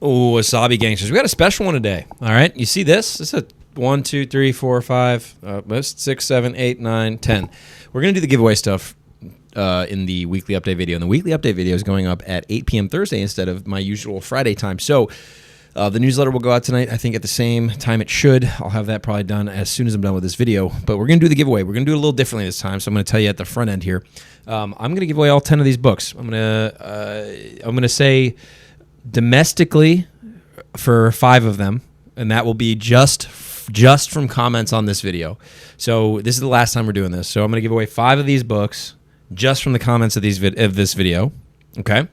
Oh, Wasabi Gangsters. We got a special one today. All right. You see this? This is a 1, 2, 3, 4, 5, 6, 7, 8, 9, 10. We're going to do the giveaway stuff in the weekly update video. And the weekly update video is going up at 8 p.m. Thursday instead of my usual Friday time. So the newsletter will go out tonight, I think, at the same time it should. I'll have that probably done as soon as I'm done with this video. But we're going to do the giveaway. We're going to do it a little differently this time. So I'm going to tell you at the front end here. I'm going to give away all 10 of these books. I'm going to say domestically for 5 of them, and that will be just from comments on this video. So this is the last time we're doing this. So I'm going to give away 5 of these books just from the comments of this video. Okay.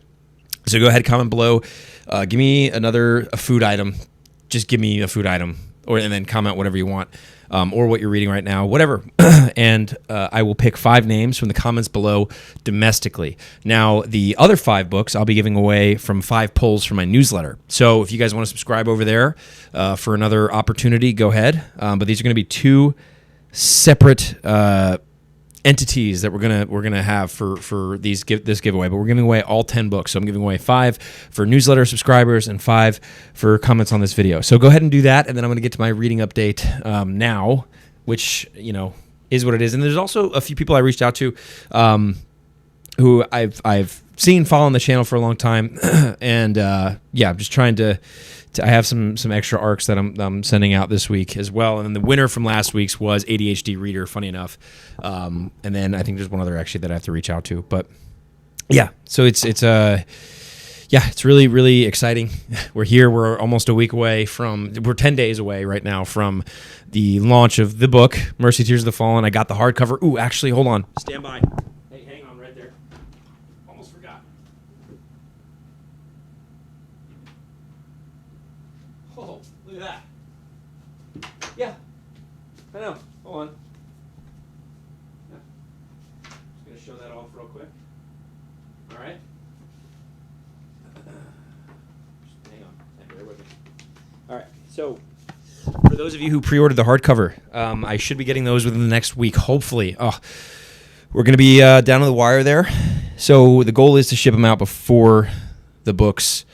So go ahead, comment below. Give me a food item. Just give me a food item, and then comment whatever you want, or what you're reading right now, whatever. And I will pick 5 names from the comments below domestically. Now, the other 5 books I'll be giving away from 5 polls from my newsletter. So if you guys want to subscribe over there for another opportunity, go ahead. But these are going to be 2 separate entities that we're gonna have for this giveaway, but we're giving away all 10 books. So I'm giving away 5 for newsletter subscribers and 5 for comments on this video. So go ahead and do that, and then I'm gonna get to my reading update now, which is what it is. And there's also a few people I reached out to who I've seen following the channel for a long time, and I'm just trying to I have some extra arcs that I'm sending out this week as well. And then the winner from last week's was ADHD Reader, funny enough. And then I think there's one other actually that I have to reach out to. But yeah, so it's really, really exciting. We're here. We're almost a week away we're 10 days away right now from the launch of the book, Mercy Tears of the Fallen. I got the hardcover. Ooh, actually, hold on. Stand by. Hey, hang on right there. Almost forgot. Oh, look at that. Yeah, I know. Hold on. Yeah. Just going to show that off real quick. All right. Just hang on. Bear with me. All right. So for those of you who pre-ordered the hardcover, I should be getting those within the next week, hopefully. We're going to be down to the wire there. So the goal is to ship them out before the books.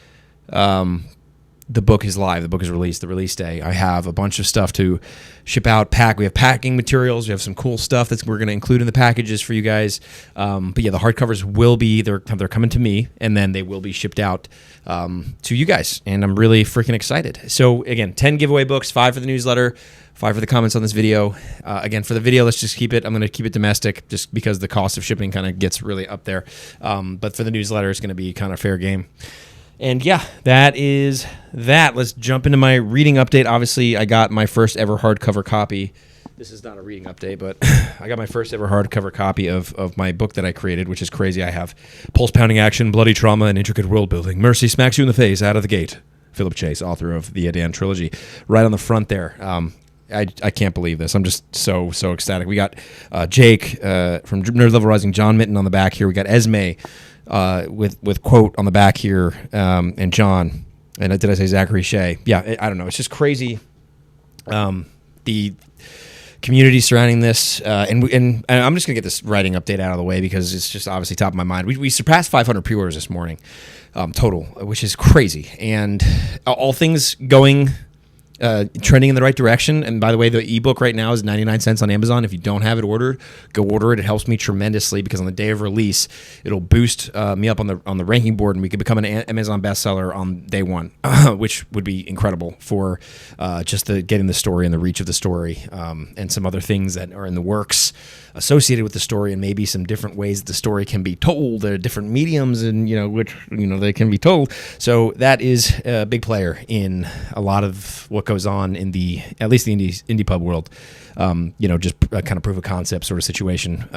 The book is live. The book is released. The release day. I have a bunch of stuff to ship out, pack. We have packing materials. We have some cool stuff that we're going to include in the packages for you guys. But yeah, the hardcovers will be, they're coming to me, and then they will be shipped out to you guys. And I'm really freaking excited. So again, 10 giveaway books, 5 for the newsletter, 5 for the comments on this video. Again, for the video, let's just keep it. I'm going to keep it domestic just because the cost of shipping kind of gets really up there. But for the newsletter, it's going to be kind of fair game. And yeah, that is that. Let's jump into my reading update. Obviously, I got my first ever hardcover copy. This is not a reading update, but I got my first ever hardcover copy of my book that I created, which is crazy. I have pulse-pounding action, bloody trauma, and intricate world building. Mercy smacks you in the face out of the gate. Philip Chase, author of the Edan Trilogy, right on the front there. I can't believe this. I'm just so ecstatic. We got Jake from Nerd Level Rising, John Mitten on the back here. We got Esme with quote on the back here, and John, and did I say Zachary Shea? Yeah, I don't know. It's just crazy. The community surrounding this, and I'm just gonna get this writing update out of the way because it's just obviously top of my mind. We surpassed 500 pre-orders this morning, total, which is crazy, and all things going. Trending in the right direction. And by the way, the ebook right now is 99 cents on Amazon. If you don't have it ordered, go order it. It helps me tremendously because on the day of release, it'll boost me up on the ranking board, and we could become an Amazon bestseller on day 1, which would be incredible for just getting the story and the reach of the story, and some other things that are in the works associated with the story, and maybe some different ways that the story can be told. There are different mediums, and which they can be told. So that is a big player in a lot of what goes on in at least the indie pub world. Just a kind of proof of concept sort of situation.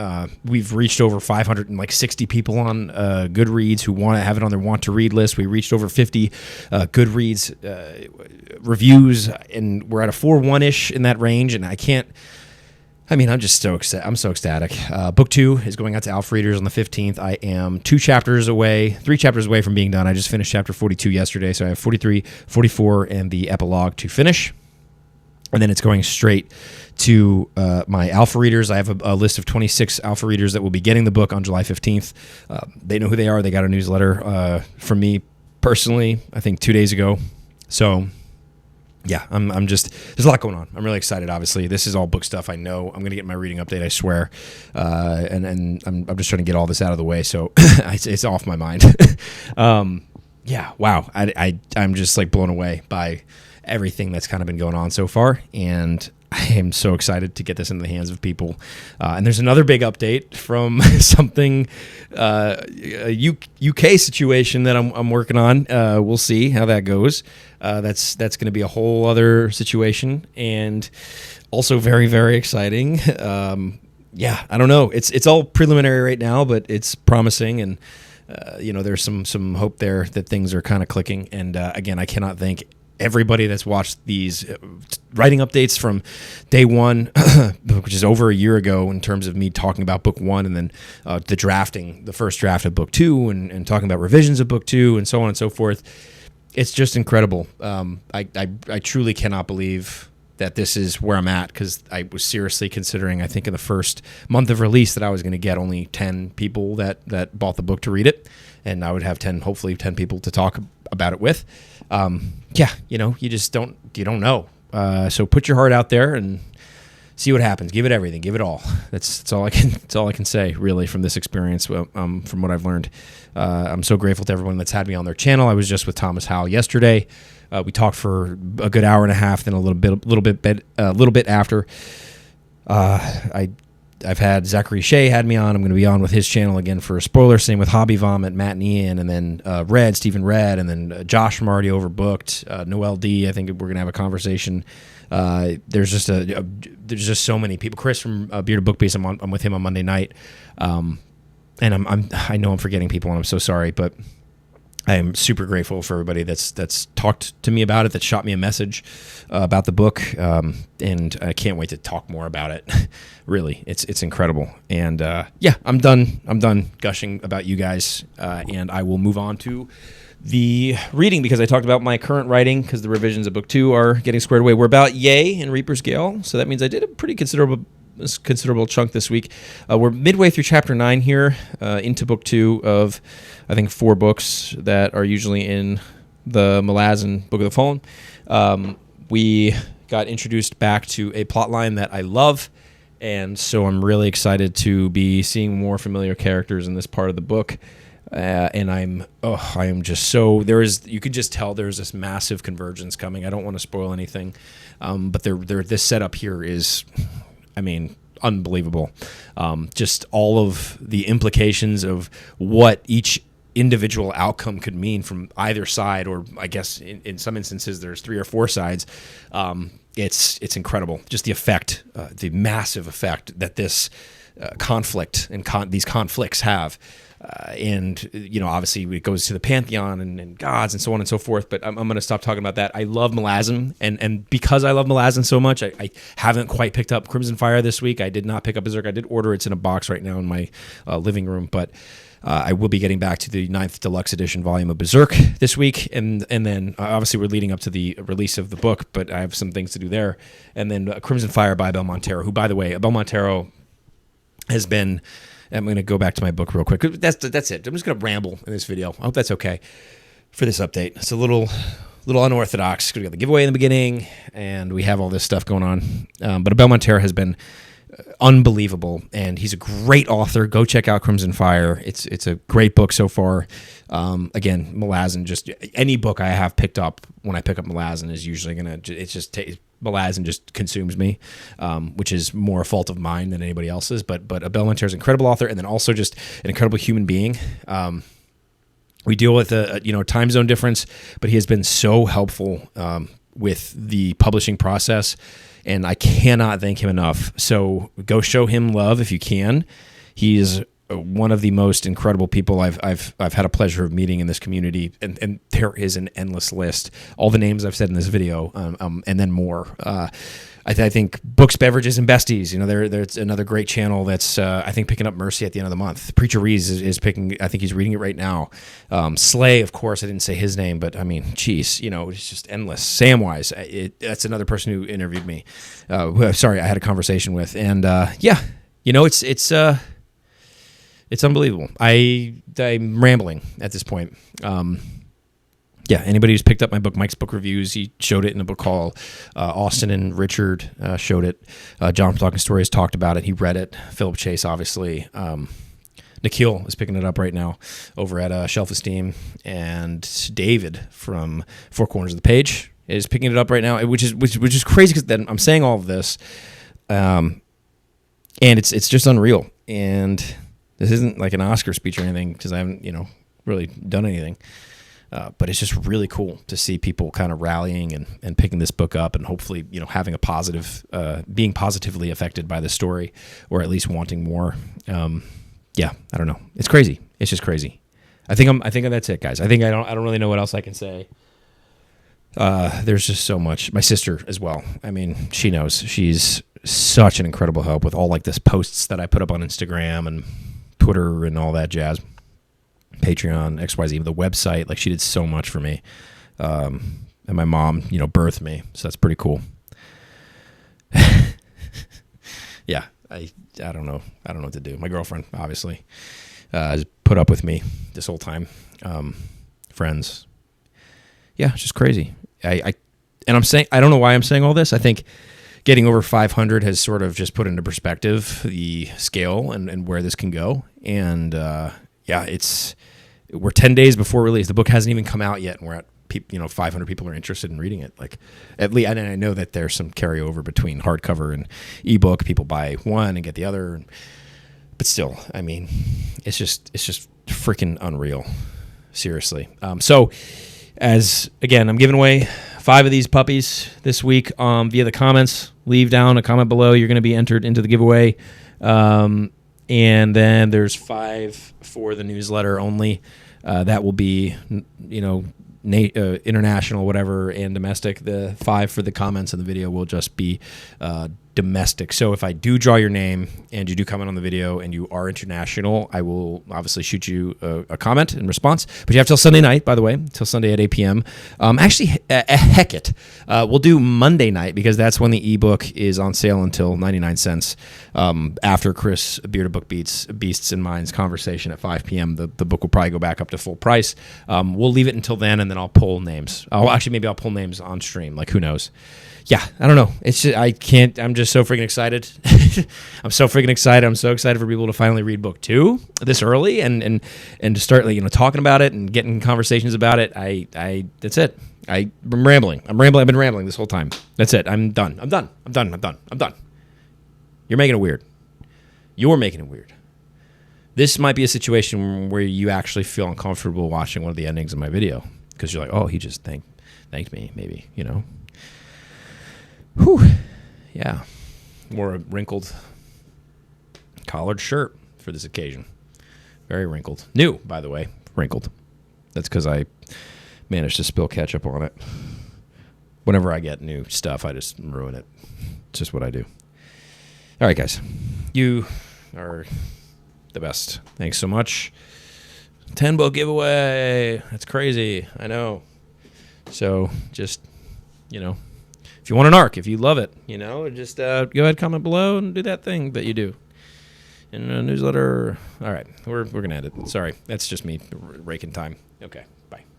We've reached over 560 people on Goodreads who want to have it on their want to read list. We reached over 50 Goodreads reviews, and we're at a 4.1-ish in that range. And I'm just so excited. I'm so ecstatic. Book 2 is going out to alpha readers on the 15th. I am 3 chapters away from being done. I just finished chapter 42 yesterday, so I have 43, 44, and the epilogue to finish. And then it's going straight to my alpha readers. I have a list of 26 alpha readers that will be getting the book on July 15th. They know who they are. They got a newsletter from me personally, I think 2 days ago. So yeah, I'm just, there's a lot going on. I'm really excited. Obviously, this is all book stuff. I know I'm going to get my reading update, I swear. And I'm just trying to get all this out of the way. So it's off my mind. Yeah. Wow. I'm just like blown away by everything that's kind of been going on so far. And I am so excited to get this into the hands of people. And there's another big update from something, a UK situation that I'm working on. We'll see how that goes. That's going to be a whole other situation, and also very, very exciting. Yeah, I don't know. It's all preliminary right now, but it's promising, and there's some hope there that things are kind of clicking. And again, I cannot thank everybody that's watched these writing updates from day one, which is over a year ago, in terms of me talking about book one, and then the first draft of book two, and talking about revisions of book two, and so on and so forth. It's just incredible. I truly cannot believe that this is where I'm at, because I was seriously considering, I think in the first month of release, that I was going to get only 10 people that bought the book to read it, and I would have hopefully 10 people to talk about it with. Yeah, you just don't know. So put your heart out there and see what happens. Give it everything. Give it all. That's all I can say, really, from this experience. From what I've learned, I'm so grateful to everyone that's had me on their channel. I was just with Thomas Howell yesterday. We talked for a good hour and a half, then a little bit after. I've had Zachary Shea had me on. I'm going to be on with his channel again for a spoiler. Same with Hobby Vomit, Matt and Ian, and then Stephen Red, and then Josh from Already Overbooked, Noel D. I think we're going to have a conversation. There's just so many people. Chris from Bearded Book Beast, I'm with him on Monday night, and I know I'm forgetting people, and I'm so sorry, but I am super grateful for everybody that's talked to me about it, that shot me a message about the book, and I can't wait to talk more about it. Really, it's incredible. And yeah, I'm done gushing about you guys, and I will move on to the reading, because I talked about my current writing, because the revisions of book two are getting squared away. We're about yay in Reaper's Gale, so that means I did a pretty considerable chunk this week. We're midway through chapter 9 here, into book 2 of, I think, 4 books that are usually in the Malazan Book of the Fallen. We got introduced back to a plot line that I love, and so I'm really excited to be seeing more familiar characters in this part of the book. And I am just so, you could just tell there's this massive convergence coming. I don't want to spoil anything, but this setup here is, unbelievable. Just all of the implications of what each individual outcome could mean from either side, or I guess in some instances there's 3 or 4 sides. It's incredible. Just the effect, the massive effect that this conflict and these conflicts have. And obviously it goes to the pantheon and gods and so on and so forth, but I'm going to stop talking about that. I love Malazan, and because I love Malazan so much, I haven't quite picked up Crimson Fire this week. I did not pick up Berserk. I did order. It's in a box right now in my living room, but I will be getting back to the 9th Deluxe Edition volume of Berserk this week, and then obviously we're leading up to the release of the book, but I have some things to do there. And then Crimson Fire by Abel Montero, who, by the way, Abel Montero has been... I'm going to go back to my book real quick. That's it. I'm just going to ramble in this video. I hope that's okay for this update. It's a little unorthodox. Going to get the giveaway in the beginning, and we have all this stuff going on. But Abel Montero has been unbelievable, and he's a great author. Go check out Crimson Fire. It's a great book so far. Again, Malazan, just any book I have picked up when I pick up Malazan is usually going to, Malazan just consumes me, which is more a fault of mine than anybody else's. But Abel Montero is an incredible author, and then also just an incredible human being. We deal with a time zone difference, but he has been so helpful with the publishing process, and I cannot thank him enough. So go show him love if you can. He is one of the most incredible people I've had a pleasure of meeting in this community, and there is an endless list. All the names I've said in this video, and then more. I think Books, Beverages, and Besties. There's another great channel that's I think picking up Mercy at the end of the month. Preacher Rees is picking. I think he's reading it right now. Slay, of course, I didn't say his name, but geez, it's just endless. Samwise, that's another person who interviewed me. Sorry, I had a conversation with, and yeah, it's unbelievable. I'm rambling at this point. yeah, anybody who's picked up my book, Mike's Book Reviews, he showed it in a book called Austin and Richard showed it. John from Talking Stories talked about it. He read it. Philip Chase, obviously. Nikhil is picking it up right now over at Shelf Esteem. And David from Four Corners of the Page is picking it up right now, which is crazy because then I'm saying all of this. And it's just unreal. And this isn't like an Oscar speech or anything because I haven't, really done anything. But it's just really cool to see people kind of rallying and picking this book up and hopefully, having a positive, being positively affected by the story or at least wanting more. Yeah, I don't know. It's crazy. It's just crazy. I think that's it, guys. I don't really know what else I can say. There's just so much. My sister as well. I mean, she knows. She's such an incredible help with all like this posts that I put up on Instagram and Twitter and all that jazz. Patreon, XYZ, the website, like she did so much for me. And my mom, birthed me. So that's pretty cool. Yeah, I don't know. I don't know what to do. My girlfriend, obviously, has put up with me this whole time. Friends. Yeah, it's just crazy. And I'm saying, I don't know why I'm saying all this. I think getting over 500 has sort of just put into perspective the scale and where this can go. And, yeah, we're 10 days before release. The book hasn't even come out yet, and we're at 500 people are interested in reading it. Like, at least, and I know that there's some carryover between hardcover and ebook. People buy one and get the other, but still, I mean, it's just freaking unreal. Seriously. So, I'm giving away 5 of these puppies this week via the comments. Leave down a comment below. You're going to be entered into the giveaway. And then there's 5 for the newsletter only. That will be, international, whatever, and domestic. The 5 for the comments in the video will just be domestic. So if I do draw your name and you do comment on the video and you are international, I will obviously shoot you a comment in response. But you have till Sunday night, by the way, till Sunday at 8 p.m. Heck it. We'll do Monday night because that's when the ebook is on sale until 99 cents. After Chris Bearded Book Beasts and Minds conversation at 5 p.m., the book will probably go back up to full price. We'll leave it until then, and then I'll pull names. Maybe I'll pull names on stream. Like, who knows? Yeah, I don't know. It's just, I'm just so freaking excited. I'm so freaking excited. I'm so excited for people to finally read book 2 this early and to start talking about it and getting conversations about it. That's it. I'm rambling. I've been rambling this whole time. That's it. I'm done. I'm done. You're making it weird. You're making it weird. This might be a situation where you actually feel uncomfortable watching one of the endings of my video because you're like, oh, he just thanked me, maybe, Whew. Yeah. Wore a wrinkled collared shirt for this occasion. Very wrinkled. New, by the way. Wrinkled. That's because I managed to spill ketchup on it. Whenever I get new stuff, I just ruin it. It's just what I do. All right, guys. You are the best. Thanks so much. 10-book giveaway. That's crazy. I know. So just, if you want an arc, if you love it, just go ahead, comment below, and do that thing that you do in a newsletter. All right, we're gonna end it. Sorry, that's just me raking time. Okay.